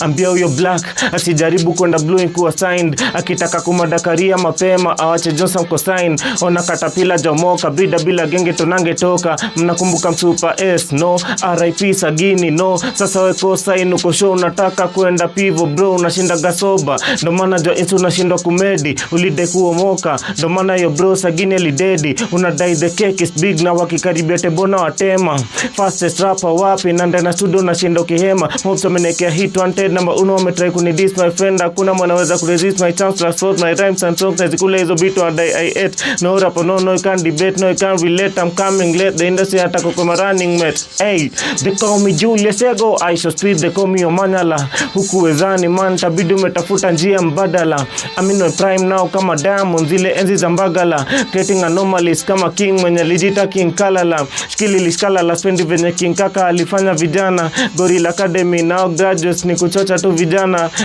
ambia huyo black asijaribu kwenda blue kuwa signed. Akitaka kumadakaria mapema awache Johnson cosign. Ona katapila jomoka brida bila genge tonange toka. Mnakumbuka msupa S no RIP Sagini no. Sasa weko sign uko show unataka kwenda pivo bro unashinda gasoba. Ndo maana jo insu unashindwa kumedi ulide kuomoka. Ndo maana yo bro Sagini alidedi unadai the cake is big na wakikaribia tebona watema. Fastest rapper wapi na ndana studio unashinda ukihema. Mobs wamenekea hit wanted number uno wametry kunidis my friend. Hakuna mwanaweza kuresist my chance to float my rhymes and songs. Nazikula hizo bitu and I ate. No rapper no you can't debate no you can't relate. I'm coming late the industry hatako kwa running mate. Hey they call me Julius Ego I show speed they call me Omanyala. Huku wezani man tabidi umetafuta njia mbadala. Amino prime now kama Diamond zile enzi za Mbagala. Creating anomalies kama King mwenye lijita King Kalala. Shikili lishkala la spendi venye King Kaka alifanya vijana. Gorilla Academy now graduates ni kuchocha tu vijana.